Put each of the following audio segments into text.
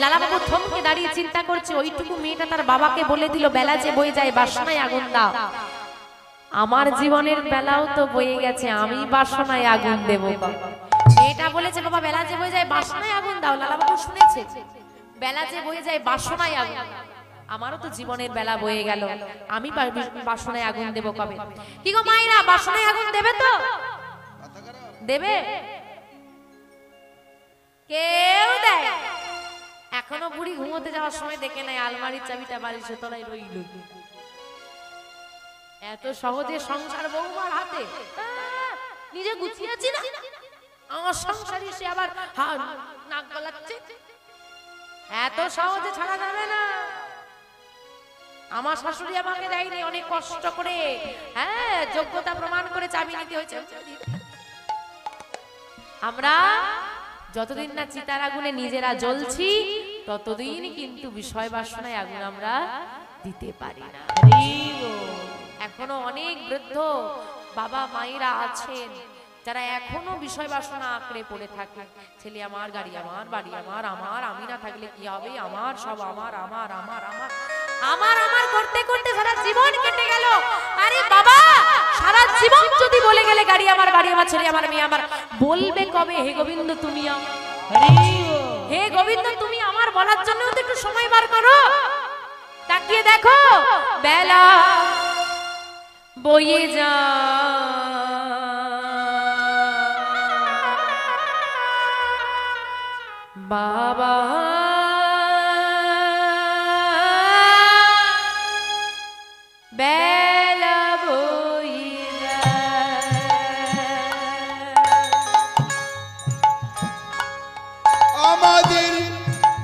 লালাবাবু থমকে দাঁড়িয়ে চিন্তা করছে, ওইটুকু মেয়েটা তার বাবাকে বলে দিল বেলা যে বয়ে যায় বাসনায় আগুন দাও। আমার জীবনের বেলাও তো বয়ে গেছে, আমি বাসনায় আগুন দেব। মেয়েটা বলেছে বাবা বেলা যে বয়ে যায় বাসনায় আগুন দাও। লালাবাবু শুনেছে বেলা যে বয়ে যায় বাসনায় আগুন, আমারও তো জীবনের বেলা বয়ে গেল, আমি বাসনায় আগুন দেব কবে? কি গো মায়েরা, বাসনায় আগুন দেবে তো? দেবে? কেউ দেয়? এখনো বুড়ি ঘুমোতে যাওয়ার সময় দেখে নাই আলমারির চাবিটা বালিশের তলায় রইল। এত সহজে সংসার বউমার হাতে, নিজে গুছিয়েছি না, আমার সংসারী সে আবার নাক গলাচ্ছে। এত সহজে ছাড়া যাবে না। আমার শাশুড়ি আমাকে দেয়নি, অনেক কষ্ট করে, হ্যাঁ, যোগ্যতা প্রমাণ করে চাবি নিতে হয়েছে। আমরা যতদিন না চিতার আগুনে নিজেরা জ্বলছি ততদিন কিন্তু বিষয় বাসনায় আগুন আমরা দিতে পারি না। এখনো অনেক বৃদ্ধ বাবা মায়েরা আছেন যারা এখনো বিষয় বাসনা আঁকড়ে পড়ে থাকে। ছেলে আমার, গাড়ি আমার, বাড়ি আমার, আমার, আমি না থাকলে কি হবে, আমার সব আমার, আমার আমার আমার আমার আমার করতে করতে সারা জীবন কেটে গেল। আরে বাবা, সারা জীবন যদি বলে গেলে গাড়ি আমার, বাড়ি আমার, ছেলে আমার, মেয়ে আমার, বলবে কবে হে গোবিন্দ তুমি আমার? হে গোবিন্দ তুমি আমার বলার জন্য তো একটু সময় বার করো। তাকিয়ে দেখো বেলা বয়ে যা, বাবা বেলা বয়ে যায়, আমাদের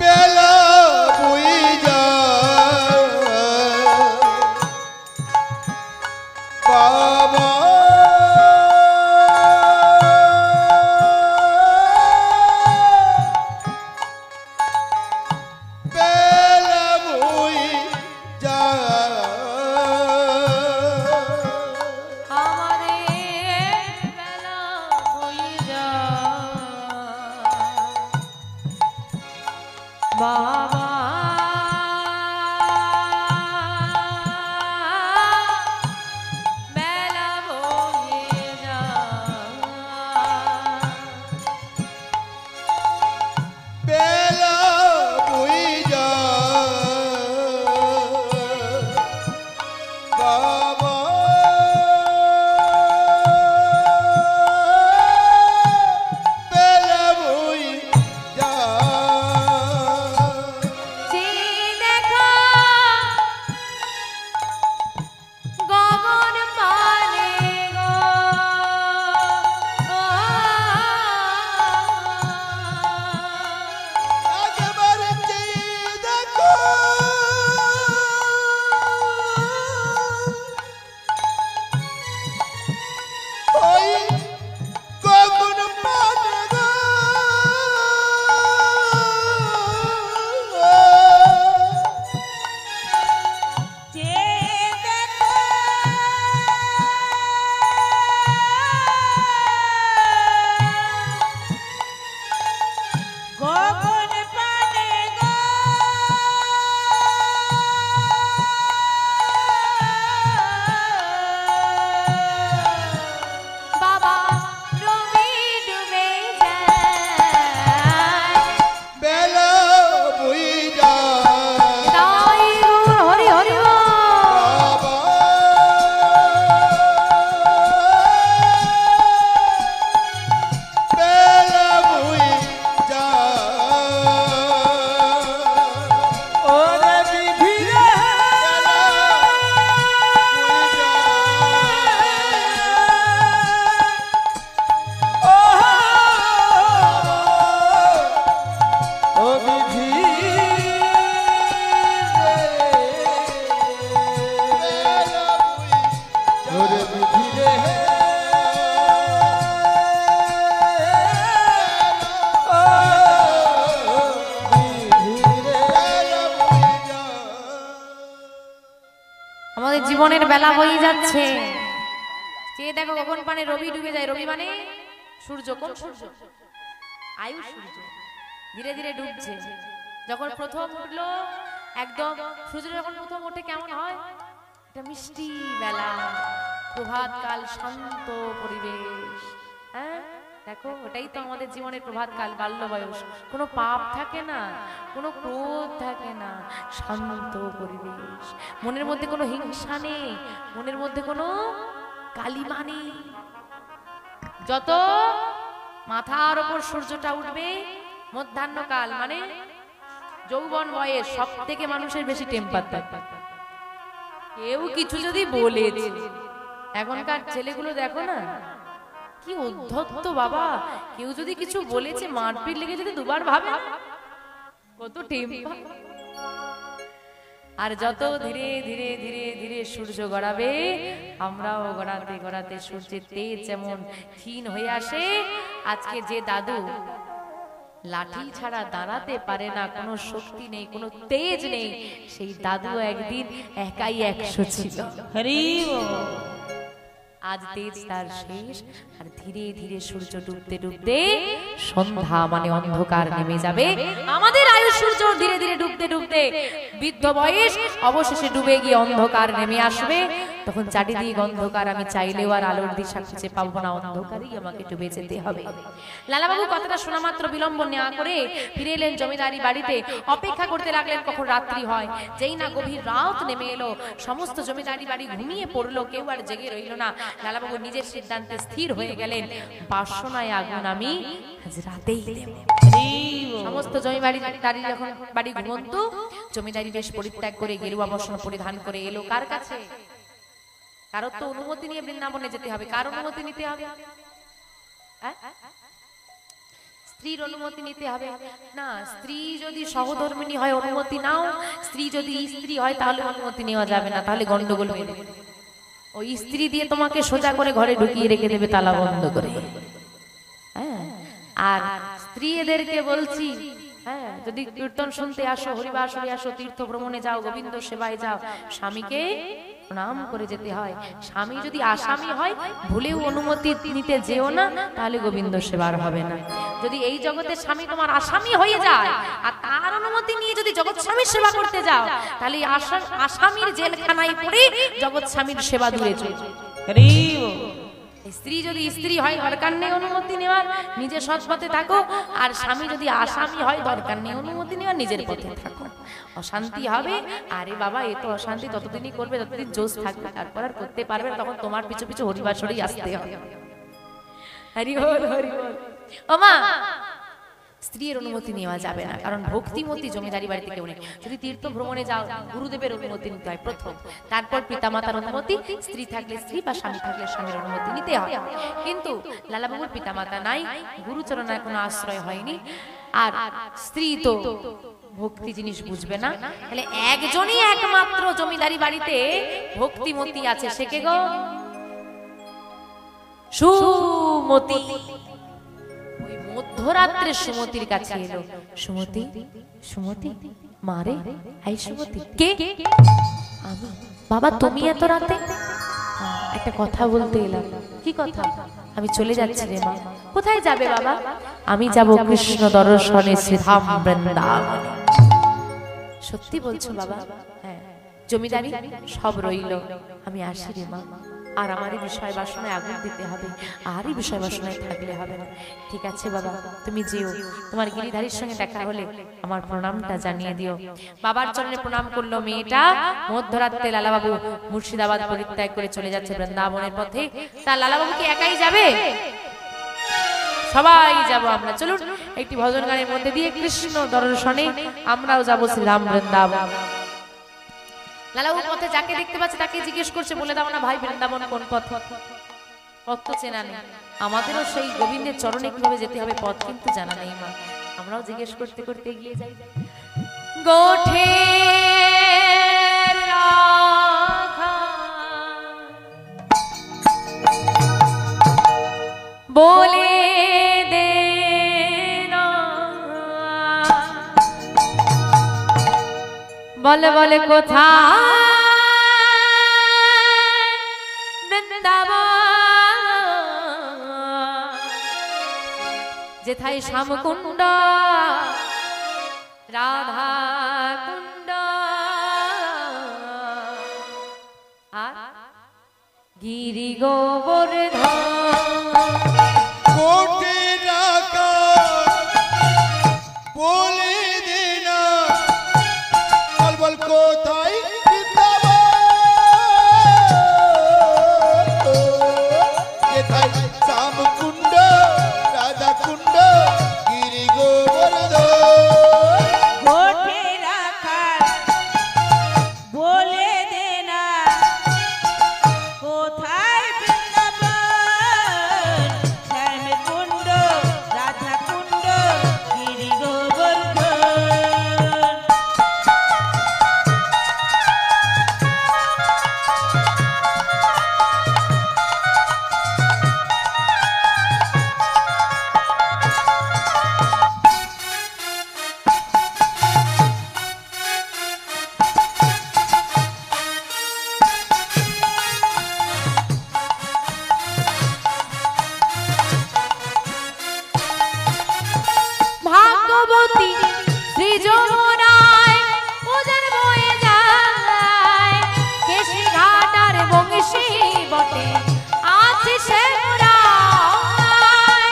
বেলা বয়ে যায় বাবা জীবনের বেলা হয়ে যাচ্ছে। চেয়ে দেখো কখন পানে রবি ডুবে যায়। রবি মানে সূর্য। কোন সূর্য? আয়ু সূর্য ধীরে ধীরে ডুবছে। যখন প্রথম উঠলো, একদম সূর্য যখন প্রথম ওঠে কেমন হয়, এটা মিষ্টি বেলা, প্রভাত কাল, শান্ত পরিবেশ। হ্যাঁ দেখো, ওটাই তো আমাদের জীবনের প্রভাত কাল, বাল্য বয়স। কোনো পাপ থাকে না, কোনো ক্রোধ থাকে না, শান্ত পরিবেশ, মনের মধ্যে কোনো হিংসা নেই, মনের মধ্যে কোনো কালিমা নেই। যত মাথার ওপর সূর্যটা উঠবে, মধ্যাহ্নকাল মানে যৌবন বয়স, সব থেকে মানুষের বেশি টেম্পার থাকে। কেউ কিছু যদি বলেছে, এখনকার ছেলেগুলো দেখো না কি উদ্ধত্ত বাবা, কেউ যদি কিছু বলেছে মারপিট লেগে যদি দুবার ভাবে, কত টেম্পার। আর যত ধীরে ধীরে ধীরে ধীরে সূর্য গড়াবে, আমরাও গড়াতে গড়াতে সূর্যের তেজ যেমন ক্ষীণ হয়ে আসে। আজকে যে দাদু লাঠি ছাড়া দাঁড়াতে পারে না, কোনো শক্তি নেই, কোনো তেজ নেই, সেই দাদু একদিন একাই 100 ছিল। হরি বল। আজ তেজ তার শেষ, আর ধীরে ধীরে সূর্য ডুবতে ডুবতে সন্ধ্যা মানে অন্ধকার নেমে যাবে। আমাদের আয়ু সূর্য ধীরে ধীরে ডুবতে ডুবতে বৃদ্ধ বয়স, অবশেষে ডুবে গিয়ে অন্ধকার নেমে আসবে। তখন চারিদিক অন্ধকার, আমি চাইলেও আর আলোর দিশা খুঁজে পাবো না, অন্ধকারেই আমাকে ডুবে যেতে হবে। লালাবাবু কথাটা শোনা মাত্র বিলম্ব না করে ফিরে এলেন জমিদারি বাড়িতে। অপেক্ষা করতে লাগলেন কখন রাত্রি হয়। যেই না গভীর রাত নেমে এলো, সমস্ত জমিদারি বাড়ি ঘুমিয়ে পড়লো, কেউ আর জেগে রইল না। লালাবাবু নিজের সিদ্ধান্তে স্থির হয়ে গেলেন, বাসনায় আগুন আমি আজ রাতেই দেব। সমস্ত জমিদারি যখন বাড়ি ঘুমন্ত, জমিদারি বেশ পরিত্যাগ করে গেরুয়া বস্ত্র পরিধান করে এলো কার কাছে? কারোর তো অনুমতি নিয়ে বৃন্দাবনে যেতে হবে। কার অনুমতি নিতে হবে? স্ত্রীর অনুমতি নিতে হবে না? স্ত্রী যদি সহধর্মিণী হয় অনুমতি নাও, স্ত্রী যদি স্ত্রী হয় তাহলে অনুমতি নেওয়া যাবে না, তাহলে গন্ডগোল হয়ে যাবে। ওই স্ত্রী দিয়ে তোমাকে সোজা করে ঘরে ঢুকিয়ে রেখে দেবে তালা বন্ধ করে। হ্যাঁ, আর স্ত্রী এদেরকে বলছি, হ্যাঁ, যদি কীর্তন শুনতে আসো, হরিবাসরে আসো, তীর্থ ভ্রমণে যাও, গোবিন্দ সেবায় যাও, স্বামীকে প্রণাম করে যেতে হয়। স্বামী যদি আসামি হয়, ভুলেও অনুমতি নিতে যেও না, তাহলে গোবিন্দ সেবার হবে না। যদি এই জগতে স্বামী তোমার আসামি হয়ে যায় আর তার অনুমতি নিয়ে যদি জগৎ স্বামীর সেবা করতে যাও, তাহলে আসামির জেলখানায় পড়ে জগৎ স্বামীর সেবা দূরে চলে। স্ত্রী যদি স্ত্রী হয় দরকার নেই অনুমতি নেওয়ার, নিজের সৎ পথে থাকো। আর স্বামী যদি আসামি হয় দরকার নেই অনুমতি নেওয়ার, নিজের পথে থাকো। অশান্তি হবে, আরে বাবা এ তো অশান্তি ততদিনই করবে যতদিন জোশ থাকবে, তারপর আর করতে পারবে না, তখন তোমার পিছু পিছু হরিবাসরেই আসতে হবে। হরি বল হরি বল। ও মা, স্ত্রীর অনুমতি নেওয়া যাবে না, কারণ ভক্তিমতী জমিদারি বাড়িতে কেউ নেই। যদি তীর্থ ভ্রমণে যাও, গুরুদেবের অনুমতি নিতে হয় প্রথম, তারপর পিতামাতার অনুমতি, স্ত্রী থাকলে স্ত্রী বা স্বামী থাকলে স্বামীর অনুমতি নিতে হয়। কিন্তু লালাবাবুর পিতামাতা নাই, গুরুচরণায় কোনো আশ্রয় হয়নি, আর স্ত্রী তো ভক্তি জিনিস বুঝবে না। তাহলে একজনই একমাত্র জমিদারি বাড়িতে ভক্তিমতী আছে, সে কে গো? সুমতি। ওই মধ্যরাত্রে সুমতির কাছে এলো। সুমতি, সুমতি, মারে, আই সুমতি। কে? আমি। বাবা তুমি এত রাতে? একটা কথা বলতে এলাম। কি কথা? আমি চলে যাচ্ছি রে মা। কোথায় যাবে বাবা? আমি যাব কৃষ্ণ দর্শনে শ্রীধাম বৃন্দাবনে। সত্যি বলছো বাবা? হ্যাঁ, জমিদারি সব রইল, আমি আসি রে মা। আর আমারই বিষয় বাসনায় আগুন দিতে হবে, আরই বিষয় বাসনায় থাকলে হবে না। ঠিক আছে বাবা, তুমি যেও, তোমার গিরিধারীর সঙ্গে দেখা হলে আমার প্রণামটা জানিয়ে দিও। বাবার চরণে প্রণাম করলো মেয়েটা। মধ্যরাত্রে লালাবাবু মুর্শিদাবাদ পরিত্যাগ করে চলে যাচ্ছে বৃন্দাবনের পথে। তা লালাবাবু কি একাই যাবে? সবাই যাব আমরা। চলুন একটি ভজন গানের মধ্যে দিয়ে কৃষ্ণ দর্শনে আমরাও যাব শ্রীধাম বৃন্দাবন। লালাবাবু পথে যাকে দেখতে পাচ্ছে তাকে জিজ্ঞেস করছে, বলে দাও না ভাই বৃন্দাবন কোন পথ? পথ তো চেনা নেই, আমাদেরও সেই গোবিন্দের চরণে কিভাবে যেতে হবে পথ কিন্তু জানা নেই মা। আমরাও জিজ্ঞেস করতে করতে এগিয়ে যাই। গোঠে বলে দে না, বলে বলে কোথায় বৃন্দাবন, যেথায় শ্যামকুণ্ড রাধা কুণ্ড আর গিরি গোবর্ধন কোটি টাকা বলে দে না বল বল কোথায় কোথায় শ্যাম কুণ্ড রাধা কুণ্ড গিরি গোবর্ধন ঘটে রাখার বলে দে না কোথায় বৃন্দাবন শ্যাম কুণ্ড রাধা কুণ্ড গিরি গোবর্ধন ভাগ্যবতী শ্রী যমুনায় পূজার বয়ে যায় কেশি ঘাট আর বংশী বটে আছে সে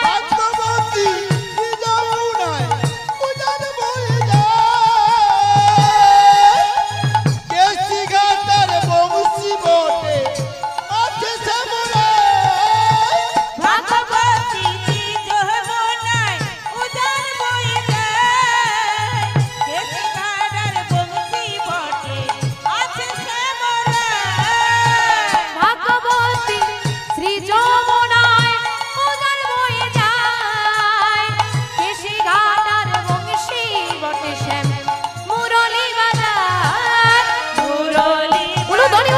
ভাগ্যবতী শ্রী যমুনায় পূজার বয়ে যায় কেশি ঘাটার বংশী বটে আছে শ্যামরায় ভাগবতী যমুনায় উদার বয়ে যায় কেশি ঘাটার বংশী বটে আছে শ্যামরায় ভাগ্যবতী শ্রী যমুনায় পূজার বয়ে যায় কেশি ঘাট আর বংশী বটে শ্যাম মুরলী বাজার মুরলী উলু ধ্বনি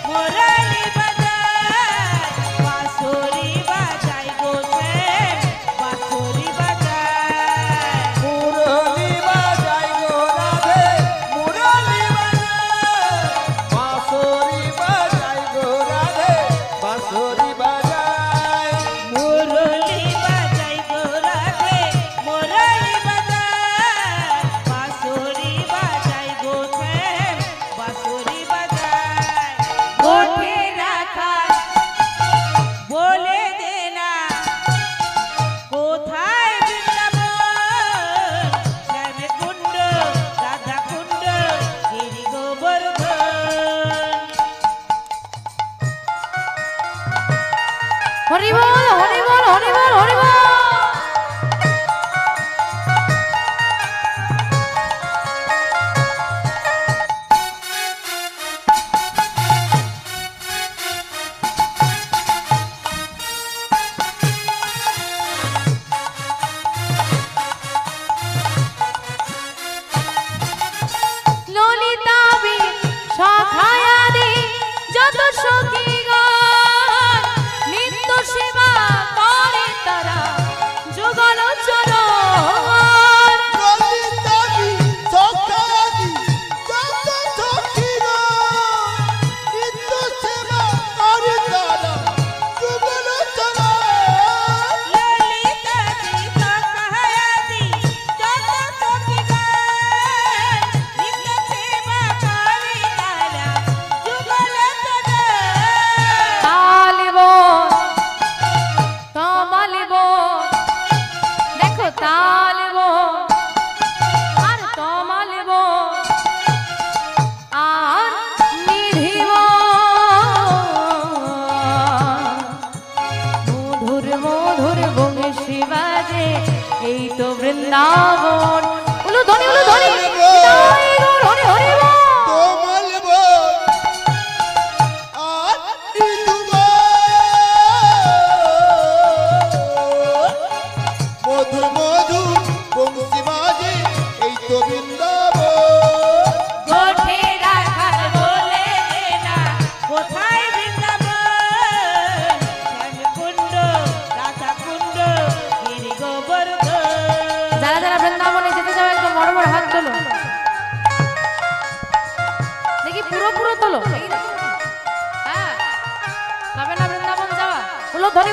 মুরলী বাজায় বাঁশরি বাজায় গো শ্যাম বাঁশরি বাজায় মুরলী বাজাই গো রাধে মুরলী বাজাই বাঁশরি বাজাই গো রাধে বাঁশরি বাজাই মুরলী বাজায় গো রাধে মুরলী বাজায় বাঁশরি বাজায় গো শ্যাম বাঁশরি বাজায় ঘটে রাখার বলে দে না কোথায় বৃন্দাবন শ্যাম কুণ্ড রাধা কুণ্ড গিরি গোবর্ধন হরি বল হরি বল হরি বল হরি বল ললিতাবি সখায়াদি যত সখীগণ নিত্য সেবা করে তারা যুগল চরণ ললিতাবি সখায়াদি যত সখীরা নিত্য সেবা করে তারা যুগল চরণ ললিতাদি সখায়াদি যত সখীগণ নিত্য সেবা করে তারা যুগল চরণ তালিব তমালিব দেখো তালিব আর তমালিব আর নিধিব মধুর মধুর বংশী বাজে এই তো বৃন্দাবন উলু ধ্বনি হরি হরি বল। তোমালব আর নিতুব মধুর মধুর বংশী বাজে এই তো বৃন্দাবন ঘটে রাখার বলে দে না কোথায় বৃন্দাবন শ্যাম কুণ্ড রাধা কুণ্ড গিরি গোবর্ধন যারা যারা বৃন্দাবনে যেতে চাও একদম বড় বড় হাত তোলো দেখি পুরো পুরো তোলো হ্যাঁ তবে না বৃন্দাবন যাওয়া উলো ধ্বনি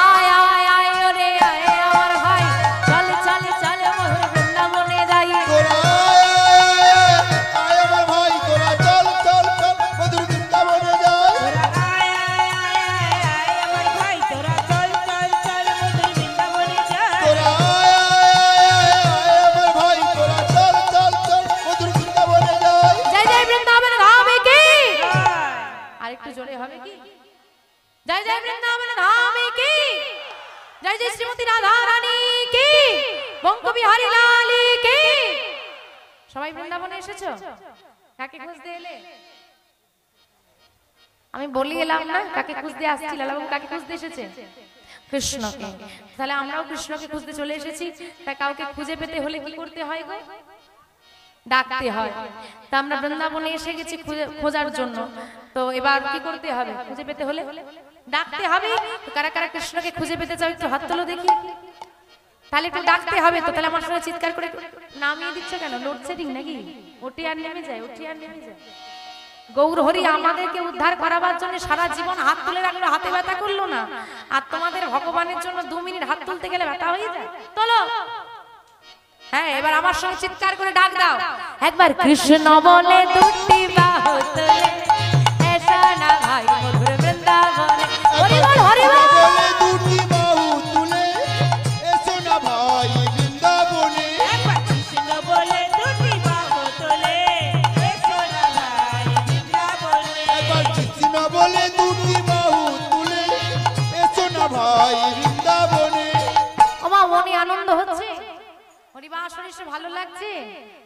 আয় আয় আয় ওরে আয় আমার ভাই চল চল চল বিহারী লাল কি। সবাই বৃন্দাবনে এসেছো? কাকে খুঁজতে এলে? আমি বলি এলাম না কাকে খুঁজতে আসছি? লালাবাবু কাকে খুঁজতে এসেছে? কৃষ্ণকে। তাহলে আমরাও কৃষ্ণকে খুঁজতে চলে এসেছি। তা কাউকে খুঁজে পেতে হলে কি করতে হয় গো? ডাকতে হয়। তা আমরা বৃন্দাবনে এসে গেছি খোঁজার জন্য। তো এবার কি করতে হবে? খুঁজে পেতে হলে ডাকতে হবে। তো কারা কারা কৃষ্ণকে খুঁজে পেতে চাও একটু হাত তোলো দেখি। তাহলে একটু ডাকতে হবে তো। তাহলে আমার সঙ্গে চিৎকার করে নামিয়ে দিচ্ছ কেন? লোডশেডিং নাকি? ওটি আর নেমে যায়, ওটি আর নেমে যায়। গৌর হরি আমাদেরকে উদ্ধার করাবার জন্য সারা জীবন হাত তুলে রাখলো, হাতে ব্যথা করলো না। আর তোমাদের ভগবানের জন্য 2 মিনিট হাত তুলতে গেলে ব্যথা হয়ে যায়। তোলো। হ্যাঁ, এবার আমার সঙ্গে চিৎকার করে ডাক দাও একবার। কৃষ্ণ বলে দুটি বাহু তুলে এসো না ভাই মধুর বৃন্দাবনে। হরি বল, হরি বল। বলে দুটি বাহু তুলে এসো না ভাই বৃন্দাবনে। একবার কৃষ্ণ বলে দুটি বাহু তুলে এসো না ভাই বৃন্দাবনে। একবার কৃষ্ণ বলে দুটি বাহু তুলে এসো না ভাই বৃন্দাবনে। ওমা মনে আনন্দ হচ্ছে, হরিবাসর এসে ভালো লাগছে।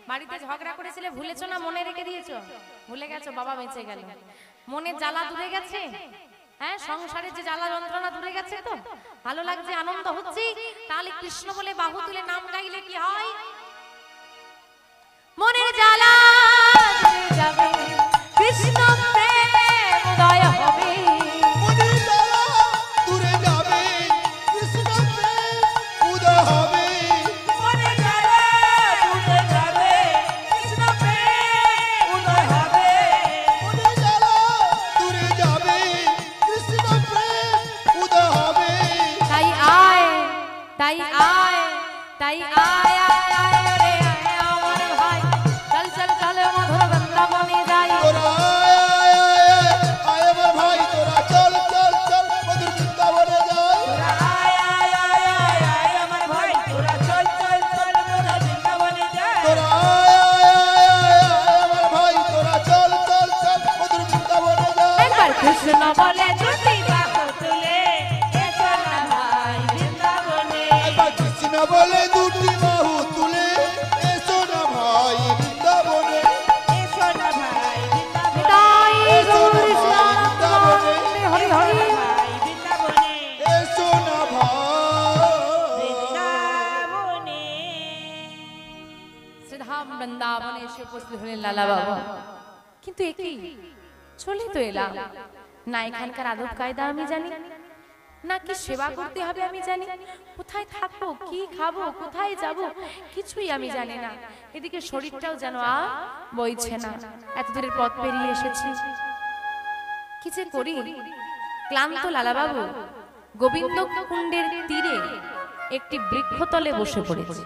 বাড়িতে ঝগড়া করেছিলে ভুলেছো না? মনে রেখে দিয়েছো? ভুলে গেছো? বাবা বেঁচে গেল। মনের জ্বালা দূরে গেছে? হ্যাঁ, সংসারের যে জ্বালা যন্ত্রণা দূরে গেছে তো? ভালো লাগছে, আনন্দ হচ্ছে। তাহলে কৃষ্ণ বলে বাহু তুলে নাম গাইলে কি হয়? মনের জ্বালা দূরে যাবে, কৃষ্ণ প্রেম উদয় হবে। মনের জ্বালা দূরে যাবে, কৃষ্ণ প্রেম উদয় হবে। মনে জ্বালা দূরে যাবে, কৃষ্ণ প্রেম উদয় হবে। মনের জ্বালা দূরে যাবে, কৃষ্ণ প্রেম উদয় হবে। তাই আয়, তাই আয়, তাই আয়, আয়, আয় রে আয় আমার ভাই। চল চল চল মধুর বৃন্দাবনে যাই। তোরা আয়, আয়, আয়, আয় আমার ভাই, তোরা চল চল চল মধুর বৃন্দাবনে যাই। আয় আয় আয় আয় আয় আমার ভাই, তোরা চল চল চল মধুর বৃন্দাবনে যাই। তোরা আয়, আয়, আয়, আয় আমার ভাই, তোরা চল চল চল মধুর বৃন্দাবনে যাই। একবার কৃষ্ণ বলে দুটি বাহু তুলে এসো না ভাই বৃন্দাবনে। একবার কৃষ্ণ বলে দুটি বাহু তুলে এসো না ভাই বৃন্দাবনে। এসো না ভাই বৃন্দাবনে। তাই এসো না গৌরী ভাই বৃন্দাবনে। হরি হরি। ভাই বৃন্দাবনে। এসো না ভাই বৃন্দাবনে। শ্রীধাম বৃন্দাবনে এসে উপস্থিত হলেন লালা বাবা। কিন্তু একই চলে তো এলাম না, এখানকার আদব কায়দা আমি জানি না, কি সেবা করতে হবে আমি জানি, কোথায় থাকবো, কি খাবো, কোথায় যাব, কিছুই আমি জানি না। এদিকে শরীরটাও যেন বইছে না। এত দূরের পথ পেরিয়ে এসেছি, কি যে করি। ক্লান্ত লালা বাবু গোবিন্দ কুণ্ডের তীরে একটি বৃক্ষতলে বসে পড়েছে।